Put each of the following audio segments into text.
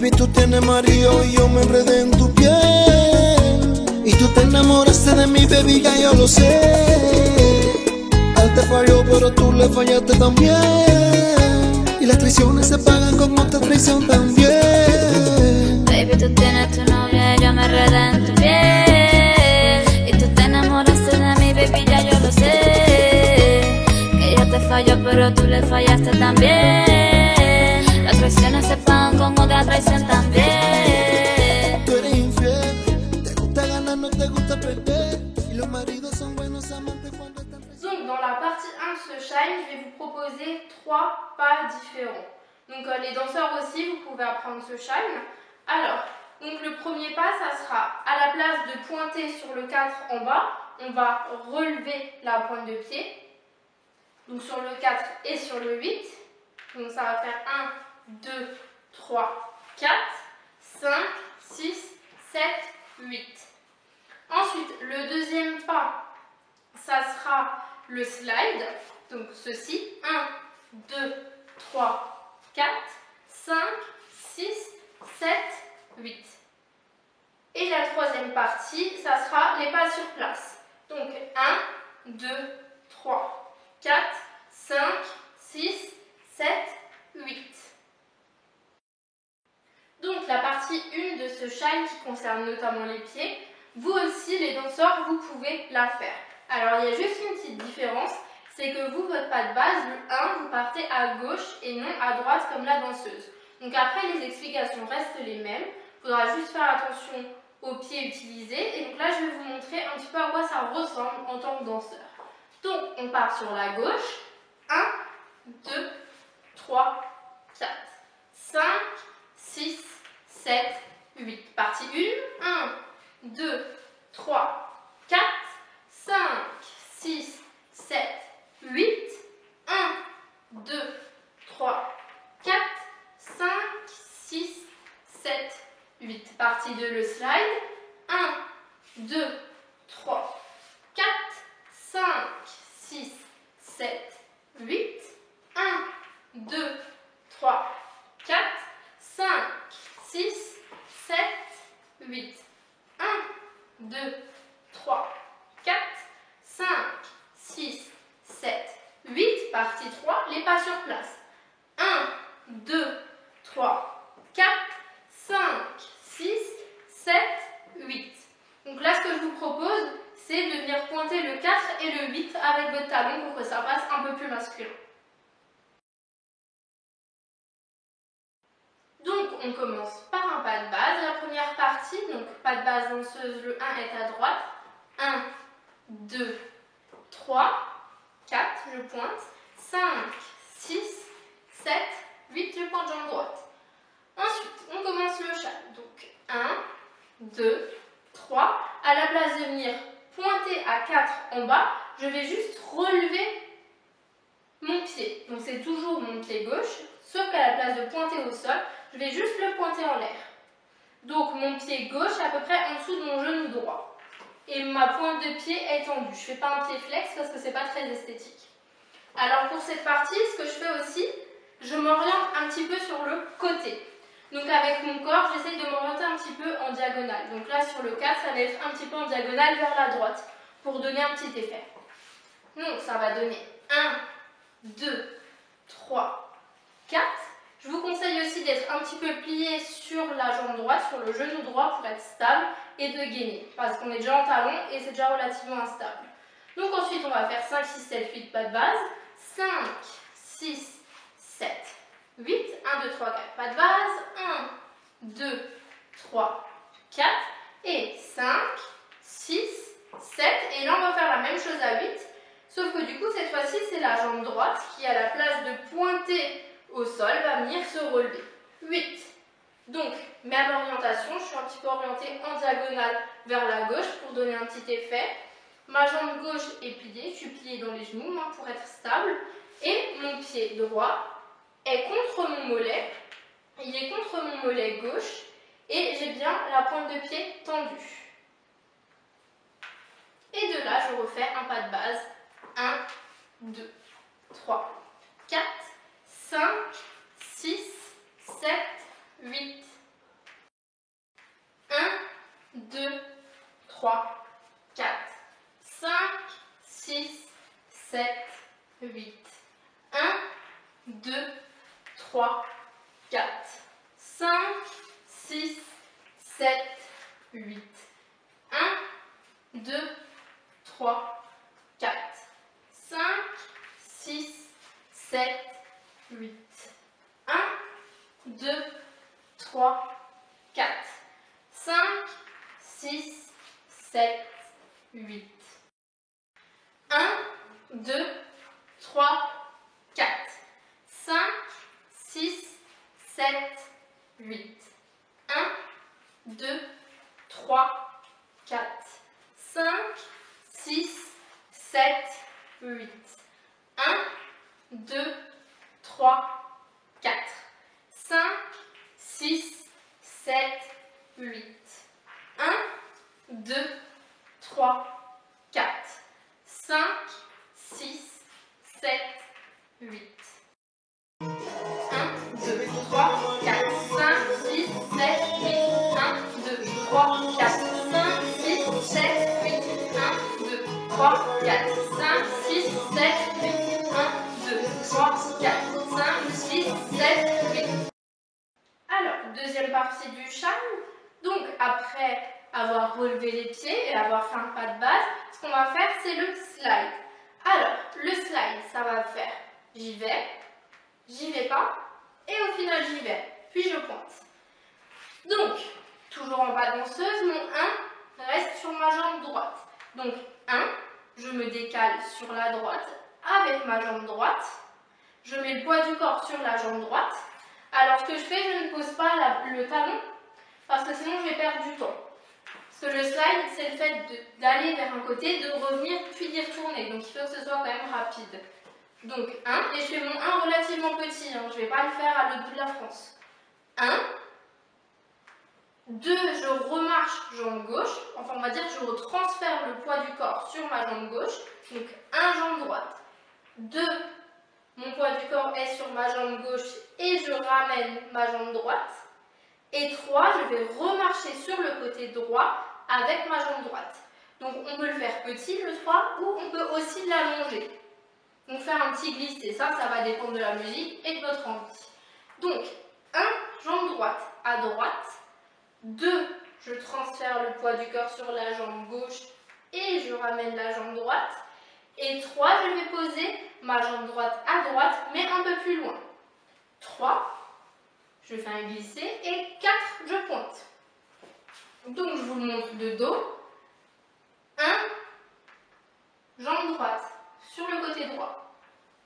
Baby, tú tienes marido y yo me enredé en tu piel. Y tú te enamoraste de mi baby, ya yo lo sé. Él te falló, pero tú le fallaste también. Y las traiciones se pagan con otra traición también. Baby, tú tienes tu novia y yo me enredé en tu piel. Y tú te enamoraste de mi baby, ya yo lo sé. Que ella te falló, pero tú le fallaste también. Las traiciones se pagan con otra traición también. Tú eres infiel, te gusta ganar, no te gusta perder. Y los maridos son buenos amantes cuando están traicionados. Donc dans la partie 1 de ce shine, je vais vous proposer 3 pas différents. Donc les danseurs aussi, vous pouvez apprendre ce shine. Alors, donc le premier pas, ça sera à la place de pointer sur le 4 en bas, on va relever la pointe de pied. Donc sur le 4 et sur le 8. Donc ça va faire 1, 2, 3, 4, 5, 6, 7, 8. Ensuite, le deuxième pas, ça sera le slide. Donc ceci, 1, 2, 3, 4, 5, 6, 7, 8. Et la troisième partie, ça sera les pas sur place. Donc 1, 2, 3, 4, 5, 6, 7, 8. Donc la partie 1 de ce shine qui concerne notamment les pieds, vous aussi les danseurs, vous pouvez la faire. Alors il y a juste une petite différence, c'est que vous, votre pas de base, le 1, vous partez à gauche et non à droite comme la danseuse. Donc après les explications restent les mêmes, il faudra juste faire attention aux pieds utilisés. Et donc là je vais vous montrer un petit peu à quoi ça ressemble en tant que danseur. Donc on part sur la gauche, 1, 2, 3, 4, 5, 6, 7, 8. Partie 1, 1, 2, 3, 4, 5, 6, 7, 8. 1, 2, 3, 4, 5, 6, 7, 8. Partie 2, le slide. 1, 2, 3, 4, 5, 6, 7, 8. 1, 2, 3, 4, 5, 6, 7, 8. 1, 2, 3, 4, 5, 6, 7, 8. Partie 3, les pas sur place. 1, 2, 3, 4, 5, 6, 7, 8. Donc là, ce que je vous propose, c'est de venir pointer le 4 et le 8 avec votre talon pour que ça passe un peu plus masculin. Donc, on commence par un pas de base. La première partie, donc pas de base danseuse, le 1 est à droite. 1, 2, 3, 4, je pointe. 5, 6, 7, 8, je pointe jambe droite. Ensuite, on commence le shine. Donc, 1, 2, 3. À la place de venir pointer à 4 en bas, je vais juste relever mon pied. Donc, c'est toujours mon pied gauche, sauf qu'à la place de pointer au sol, je vais juste le pointer en l'air. Donc, mon pied gauche est à peu près en dessous de mon genou droit. Et ma pointe de pied est tendue. Je ne fais pas un pied flex parce que ce n'est pas très esthétique. Alors, pour cette partie, ce que je fais aussi, je m'oriente un petit peu sur le côté. Donc avec mon corps, j'essaie de m'orienter un petit peu en diagonale. Donc là, sur le 4, ça va être un petit peu en diagonale vers la droite pour donner un petit effet. Donc ça va donner 1, 2, 3, 4. Je vous conseille aussi d'être un petit peu plié sur la jambe droite, sur le genou droit pour être stable et de gainer. Parce qu'on est déjà en talon et c'est déjà relativement instable. Donc ensuite, on va faire 5, 6, 7, 8 pas de base. 5, 6, 7, 8, 1, 2, 3, 4, pas de base, 1, 2, 3, 4, et 5, 6, 7, et là on va faire la même chose à 8, sauf que du coup cette fois-ci c'est la jambe droite qui à la place de pointer au sol va venir se relever. 8, donc même orientation, je suis un petit peu orientée en diagonale vers la gauche pour donner un petit effet. Ma jambe gauche est pliée, je suis pliée dans les genoux pour être stable, et mon pied droit est contre mon mollet, il est contre mon mollet gauche et j'ai bien la pointe de pied tendue. Et de là, je refais un pas de base. 1, 2, 3, 4, 5, 6, 7, 8, 3, 4, 5, 6, 7, 8. 1, 2, 3, 4, 5, 6, 7, 8. 1, 2, 3, 4, 5, 6, 7, 8. 1, 2, 3, 4, 5, 6, 7, 8. 1, 2, 3, 4, 5, 6, 7, 8. 1, 2, 3, 4, 5, 6, 7, 8. 1, 2, 3, 4, 5, 6, 7, 8. 1, 2, 3, 4, 5, 6, 7, 8. 1, 2, 3, 4, 5, 6, 7, 8. 1, 2, 3, 4, 5, 6, 7, 8. 1, 2, 3, 4, 5, 6, 7, 8. 1, 2, 3, 4, 5, 6, 7, 8. Alors, deuxième partie du charme. Donc, après avoir relevé les pieds et avoir fait un pas de base, ce qu'on va faire, c'est le slide. Alors, le slide, ça va faire j'y vais pas, et au final j'y vais, puis je pointe. Donc, toujours en pas danseuse, mon 1 reste sur ma jambe droite. Donc, 1, je me décale sur la droite avec ma jambe droite. Je mets le poids du corps sur la jambe droite. Alors, ce que je fais, je ne pose pas le talon, parce que sinon je vais perdre du temps. Parce que le slide, c'est le fait d'aller vers un côté, de revenir, puis d'y retourner. Donc, il faut que ce soit quand même rapide. Donc 1, et je fais mon 1 relativement petit, hein, je ne vais pas le faire à l'autre bout de la France. 1, 2, je remarche jambe gauche, enfin on va dire que je retransfère le poids du corps sur ma jambe gauche, donc 1 jambe droite. 2, mon poids du corps est sur ma jambe gauche et je ramène ma jambe droite. Et 3, je vais remarcher sur le côté droit avec ma jambe droite. Donc on peut le faire petit le 3 ou on peut aussi l'allonger. Donc faire un petit glissé, ça va dépendre de la musique et de votre envie. Donc 1, jambe droite à droite. 2, je transfère le poids du corps sur la jambe gauche et je ramène la jambe droite. Et 3, je vais poser ma jambe droite à droite, mais un peu plus loin. 3, je fais un glissé et 4, je pointe. Donc je vous le montre de dos. 1, jambe droite sur le côté droit.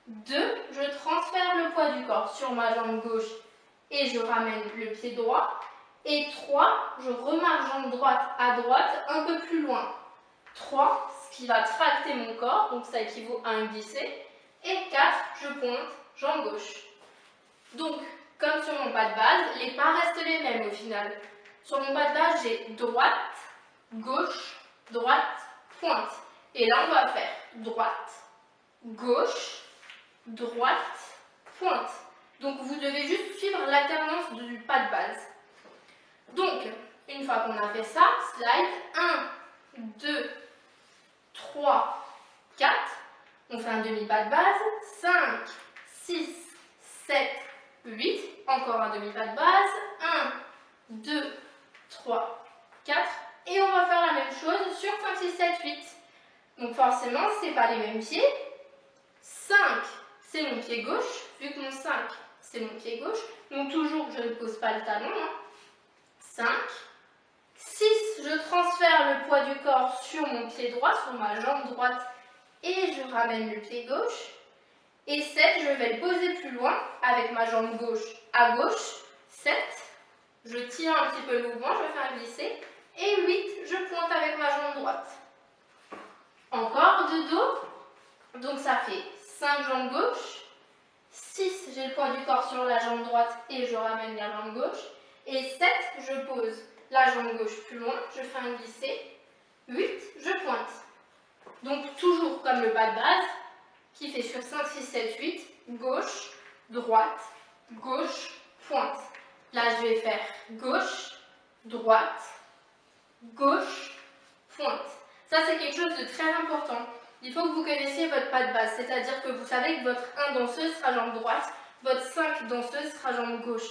2, je transfère le poids du corps sur ma jambe gauche et je ramène le pied droit. Et 3, je remarque jambe droite à droite un peu plus loin. 3, ce qui va tracter mon corps, donc ça équivaut à un glissé. Et 4, je pointe jambe gauche. Donc, comme sur mon pas de base, les pas restent les mêmes au final. Sur mon pas de base, j'ai droite, gauche, droite, pointe. Et là, on va faire droite, gauche, droite, pointe. Donc, vous devez juste suivre l'alternance du pas de base. Donc, une fois qu'on a fait ça, slide 1, 2, 3, 4. On fait un demi-pas de base. 5, 6, 7, 8. Encore un demi-pas de base. 1, 2, 3, 4. Et on va faire la même chose sur 5, 6, 7, 8. Donc forcément, ce n'est pas les mêmes pieds. 5, c'est mon pied gauche. Vu que mon 5, c'est mon pied gauche. Donc toujours, je ne pose pas le talon. 5. 6, je transfère le poids du corps sur mon pied droit, sur ma jambe droite, et je ramène le pied gauche. Et 7, je vais le poser plus loin avec ma jambe gauche à gauche. 7, je tire un petit peu le mouvement, je fais un glissé. Et 8, je pointe avec ma jambe droite. Encore de dos. Donc ça fait 5 jambes gauche. 6, j'ai le poids du corps sur la jambe droite et je ramène la jambe gauche. Et 7, je pose la jambe gauche plus loin, je fais un glissé. 8, je pointe. Donc toujours comme le pas de base, qui fait sur 5, 6, 7, 8, gauche, droite, gauche, pointe. Là, je vais faire gauche, droite, gauche, pointe. Ça, c'est quelque chose de très important. Il faut que vous connaissiez votre pas de base, c'est-à-dire que vous savez que votre 1 danseuse sera jambe droite, votre 5 danseuse sera jambe gauche.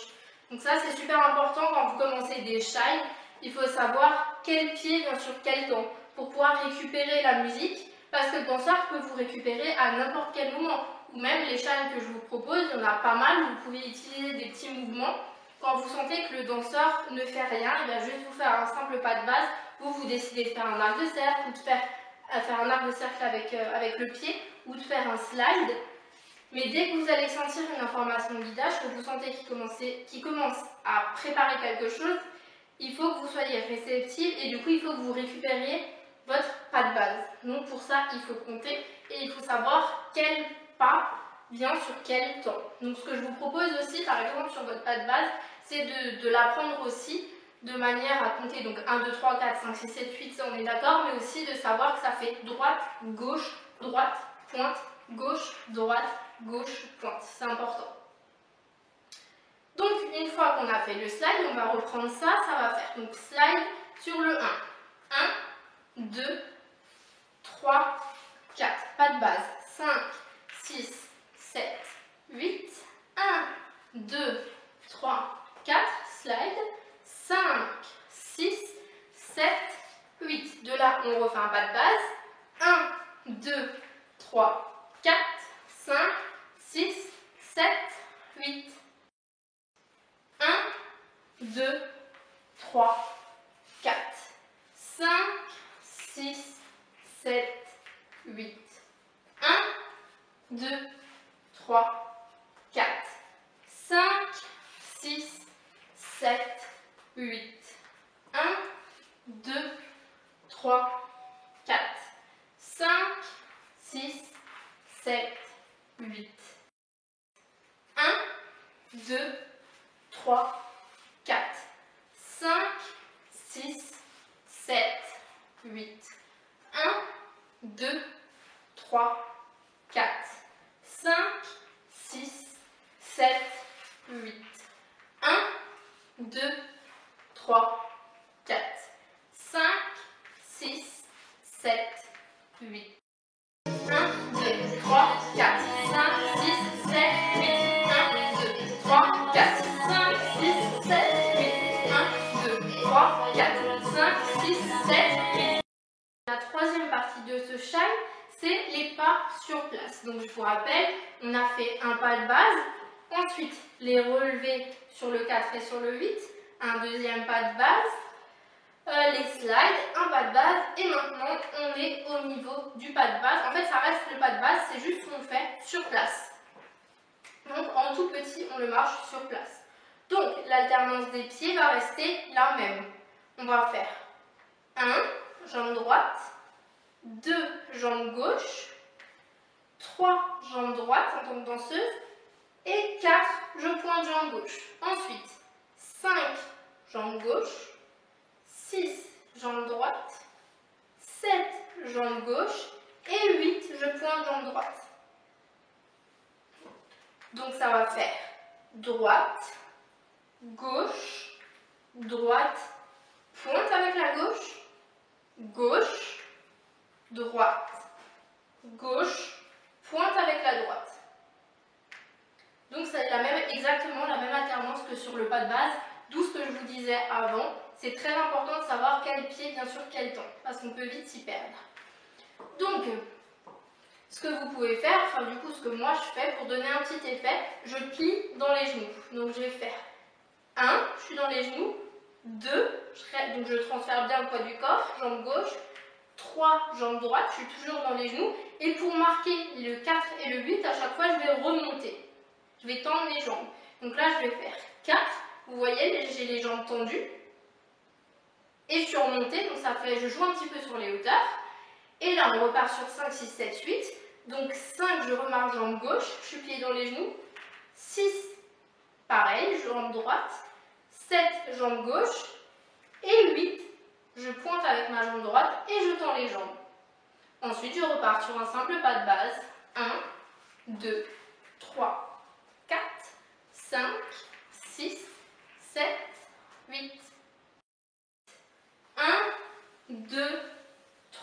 Donc ça, c'est super important quand vous commencez des shines. Il faut savoir quel pied vient sur quel temps pour pouvoir récupérer la musique, parce que le danseur peut vous récupérer à n'importe quel moment. Ou même les shines que je vous propose, il y en a pas mal, vous pouvez utiliser des petits mouvements. Quand vous sentez que le danseur ne fait rien, il va juste vous faire un simple pas de base, vous décidez de faire un arc de cercle ou de faire un arc de cercle avec le pied ou de faire un slide. Mais dès que vous allez sentir une information de guidage, que vous sentez qu'il commence à préparer quelque chose, il faut que vous soyez réceptif et du coup il faut que vous récupériez votre pas de base. Donc pour ça il faut compter et il faut savoir quel pas vient sur quel temps. Donc ce que je vous propose aussi par exemple sur votre pas de base, c'est de l'apprendre aussi de manière à compter donc 1, 2, 3, 4, 5, 6, 7, 8, ça on est d'accord, mais aussi de savoir que ça fait droite, pointe, gauche, droite, gauche, pointe. C'est important. Donc une fois qu'on a fait le slide, on va reprendre ça, ça va faire donc slide sur le 1. 1, 2, 3, 4. Pas de base. 5, 6, 7, 8. 1, 2, 3, 4. Slide. 5, 6, 7, 8. De là, on refait un pas de base. 1, 2, 3, 4, 5, 6, 7, 8. 1, 2, 3, 4, 5, 6, 7, 8. 1, 2, 3, 4, 5, 6, 7, 8. 1, 2, 3, 4, 5, 6, 7, 8. 1, 2, 3, 4, 5, 6, 7, 8. 1, 2, 3, 4, 5, 6, 7, 8. 1, 2, 3, 4, 5, 6, 7, 8. 1, 2, 3, 4, 5, 6, 7, 8. 1, 2, 3, 4, 5, 6, 7, 8. 1, 2, 3, 4, 5, 6, 7, 8. La troisième partie de ce shine, c'est les pas sur place. Donc je vous rappelle, on a fait un pas de base, ensuite les relevés sur le 4 et sur le 8, un deuxième pas de base, les slides, un pas de base, et maintenant on est au niveau du pas de base. En fait ça reste le pas de base, c'est juste qu'on le fait sur place. Donc en tout petit, on le marche sur place. Donc l'alternance des pieds va rester la même. On va faire 1, jambe droite, 2, jambe gauche, 3, jambe droite en tant que danseuse, et 4, je pointe jambe gauche. Ensuite, 5, jambe gauche, 6, jambe droite, 7, jambe gauche, et 8, je pointe jambe droite. Donc ça va faire droite, gauche, droite, pointe avec la gauche, gauche, droite, gauche, pointe avec la droite. Donc c'est exactement la même alternance que sur le pas de base, d'où ce que je vous disais avant. C'est très important de savoir quel pied vient sur quel temps, parce qu'on peut vite s'y perdre. Donc, ce que vous pouvez faire, enfin du coup ce que moi je fais pour donner un petit effet, je plie dans les genoux. Donc je vais faire 1, je suis dans les genoux, 2, donc je transfère bien le poids du corps, jambe gauche, 3, jambe droite, je suis toujours dans les genoux. Et pour marquer le 4 et le 8, à chaque fois je vais remonter. Je vais tendre les jambes. Donc là je vais faire 4, vous voyez, j'ai les jambes tendues. Et je suis remontée, donc ça fait, je joue un petit peu sur les hauteurs. Et là, on repart sur 5, 6, 7, 8. Donc 5, je remarque jambe gauche, je suis pliée dans les genoux. 6, pareil, jambe droite. 7, jambe gauche. Et 8, je pointe avec ma jambe droite et je tends les jambes. Ensuite, je repars sur un simple pas de base. 1, 2, 3, 4, 5, 6, 7, 8. 1, 2,